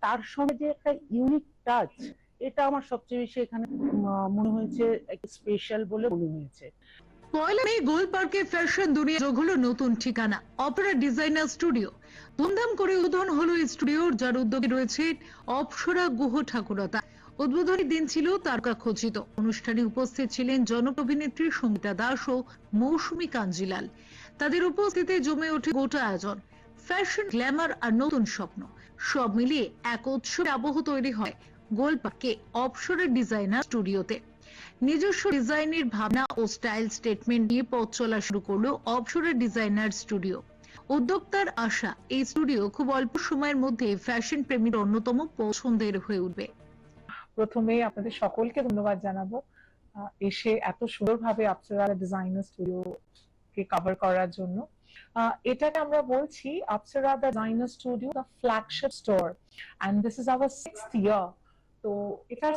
তার সঙ্গে যে একটা ইউনিক টাচ, এটা আমার সবচেয়ে বেশি এখানে মনে হয়েছে একটা স্পেশাল বলে মনে হয়েছে। পয়লা মে গোল পার্কে ফ্যাশন দুনিয়া যোগ হলো নতুন ঠিকানা অপেরা ডিজাইনার স্টুডিও। ধুমধাম করে উদ্বোধন হলো এই স্টুডিওর, যার উদ্যোগে রয়েছে অপ্সরা গুহ ঠাকুরতা। উদ্বোধনী দিন ছিল তারকা খচিত। অনুষ্ঠানে উপস্থিত ছিলেন জনক অভিনেত্রী সঙ্গীতা দাস ও মৌসুমী কাঞ্জিলাল। তাদের উপস্থিতিতে জমে ওঠে গোটা আয়োজন। ফ্যাশন, গ্ল্যামার আর নতুন স্বপ্ন সব মিলিয়ে এক উৎসবের আবহ তৈরি হয় গোল পার্কে অপসরা ডিজাইনার স্টুডিওতে। নিজস্ব ডিজাইনের ভাবনা ও স্টাইল স্টেটমেন্ট নিয়ে পথ চলা শুরু করলো অপসরা ডিজাইনার স্টুডিও। উদ্যোক্তার আশা, এই স্টুডিও খুব অল্প সময়ের মধ্যে ফ্যাশন প্রেমীর অন্যতম পছন্দের হয়ে উঠবে। প্রথমে আপনাদের সকলকে ধন্যবাদ জানাবো এসে এত সুন্দরভাবে অপসরা ডিজাইনার স্টুডিও কে কভার করার জন্য। এটাকে আমরা বলছি Apsara designer studio the flagship store, and this is our 6th year. তো এটার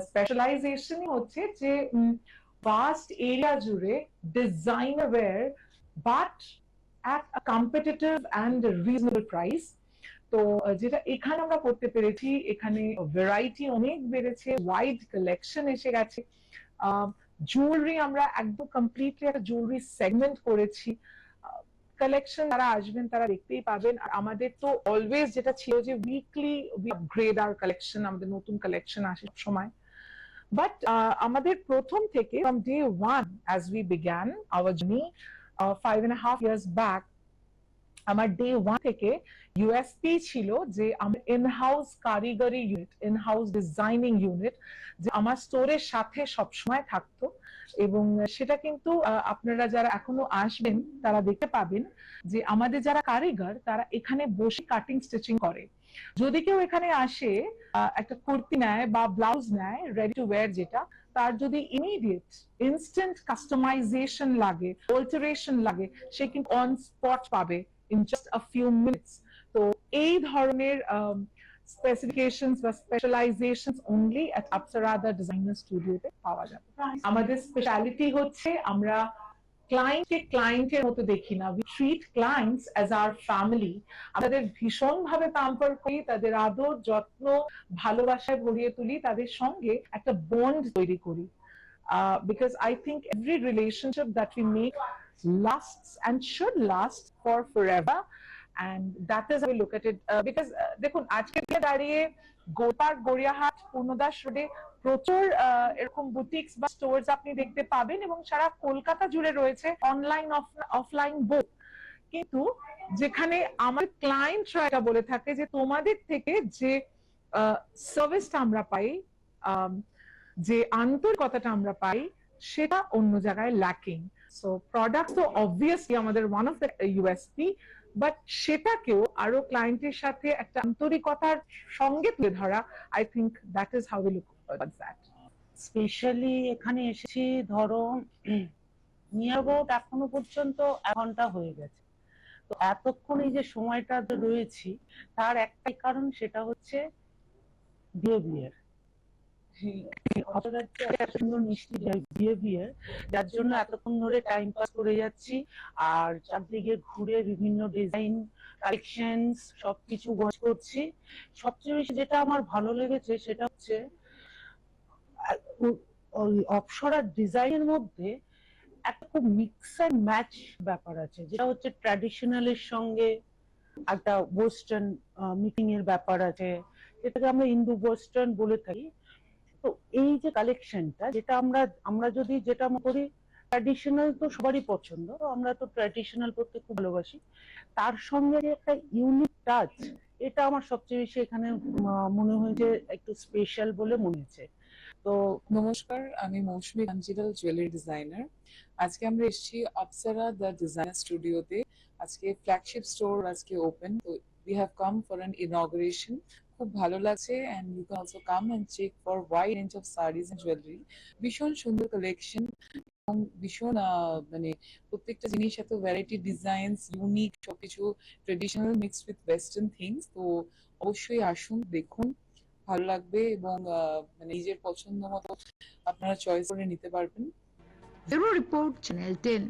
স্পেশালাইজেশনই হচ্ছে যে ভাস্ট এরিয়া জুড়ে designer wear, but at a competitive and reasonable price। তো যেটা এখানে আমরা করতে পেরেছি, এখানে ভ্যারাইটি অনেক বেড়েছে, ওয়াইড কালেকশন এসে গেছে। জুয়েলারি আমরা একদম কমপ্লিটলি একটা জুয়েলারি সেগমেন্ট করেছি। কালেকশন যারা আসবেন তারা দেখতেই পাবেন। আর আমাদের তো অলওয়েজ যেটা ছিল যে weekly we upgrade our collection, আমাদের নতুন কালেকশন আসে সময়। বাট আমাদের প্রথম থেকে from day one as we began our journey 5.5 years back, আমার ডে 1 থেকে ইউএসপি ছিল যে আমার ইন-হাউস কারিগরি ইউনিট, ইন-হাউস ডিজাইনিং ইউনিট যে আমার স্টোরের সাথে সবসময় থাকতো। এবং সেটা কিন্তু আপনারা যারা এখনো আসবেন তারা দেখতে পাবেন যে আমাদের যারা কারিগর তারা এখানে বসে কাটিং স্টিচিং করে। যদি কেউ এখানে আসে একটা কুর্তি নেয় বা ব্লাউজ নেয় রেডি টু ওয়্যার, যেটা তার যদি ইমিডিয়েট ইনস্ট্যান্ট কাস্টমাইজেশন লাগে, অল্টারেশন লাগে, সে কিন্তু অন স্পট পাবে in just a few minutes। তো এই ধরনের স্পেসিফিকেশনস বা স্পেশালাইজেশনস only at Apsara the designer স্টুডিওতে পাওয়া যাবে। আমাদের স্পেশালিটি হচ্ছে আমরা ক্লায়েন্টকে ক্লায়েন্টের মতো দেখি না, we treat clients as our family। আমাদের ভীষণ ভাবে প্যাম্পার করি, তাদের আদর যত্ন ভালোবাসায় ভরিয়ে তুলি, তাদের সঙ্গে একটা বন্ড তৈরি করি। Because I think every relationship that we make lasts and should last for forever, and that is how we look at it। Because দেখুন আজকে দাঁড়িয়ে গোলপার্ক, গড়িয়াহাট, পূর্ণদাস রোডে প্রচুর এরকম বুটিক্স বা স্টোরস আপনি দেখতে পাবেন, এবং সারা কলকাতা জুড়ে রয়েছে অনলাইন অফলাইন বোথ। কিন্তু যেখানে আমার ক্লায়েন্টরা এটা বলে থাকে যে তোমাদের থেকে যে সার্ভিসটা আমরা পাই, যে আন্তরিকতাটা আমরা পাই, সেটা অন্য জায়গায় ল্যাকিং। সো প্রোডাক্ট তো অবভিয়াসলি আমাদের one of the USP, but সেটাকেও আরো ক্লায়েন্টের সাথে একটা আন্তরিকতার সঙ্গে তুলে ধরা, I think that is how we look at that. Specially এখানে এসেছি ধরো নিয়ার অ্যাবাউট এখনো পর্যন্ত 1 ঘন্টা হয়ে গেছে। তো এতক্ষণ এই যে সময়টা রয়েছি তার একটাই কারণ, সেটা হচ্ছে বিহেভিয়ার। সুন্দর মিষ্টি বিহেভিয়ার, যার জন্য এতক্ষণ ধরে টাইম পাস করে যাচ্ছি। আর চারদিকে ঘুরে বিভিন্ন ডিজাইন কালেকশন সবকিছু ওয়াচ করছি। সবচেয়ে বেশি যেটা আমার ভালো লেগেছে সেটা হচ্ছে অপসরা ডিজাইনের মধ্যে একটা খুব মিক্স এন্ড ম্যাচ ব্যাপার আছে, যেটা হচ্ছে ট্র্যাডিশনালের সঙ্গে একটা ওয়েস্টার্ন মিক্সিং এর ব্যাপার আছে, যেটাকে আমরা ইন্দো ওয়েস্টার্ন বলে থাকি। তো এই যে কালেকশনটা, যেটা আমরা যদি যেটা করি, ট্র্যাডিশনাল তো সবারই পছন্দ, আমরা তো ট্র্যাডিশনাল পড়তে খুব ভালোবাসি, তার সঙ্গে যে একটা ইউনিক টাচ, এটা আমার সবচেয়ে বেশি এখানে মনে হয়েছে একটু স্পেশাল বলে মনে হয়েছে। তো নমস্কার, আমি মৌসুমী কাঞ্জিলাল, জুয়েলারি ডিজাইনার। আজকে আমরা এসেছি অপসরা দ্য ডিজাইনার স্টুডিওতে। আজকে ফ্ল্যাগশিপ স্টোর আজকে ওপেন, তো we have come for an inauguration। খুব ভালো লাগছে, and you can also come and check for wide range of sarees and jewelry। ভীষণ সুন্দর কালেকশন এবং ভীষণ মানে প্রত্যেকটা জিনিস এত ভ্যারাইটি ডিজাইনস, ইউনিক সবকিছু, traditional mixed with western things. তো অবশ্যই আসুন, দেখুন, ভালো লাগবে এবং মানে নিজের পছন্দ মতো আপনারা চয়েস করে নিতে পারবেন। Bureau report, channel 10।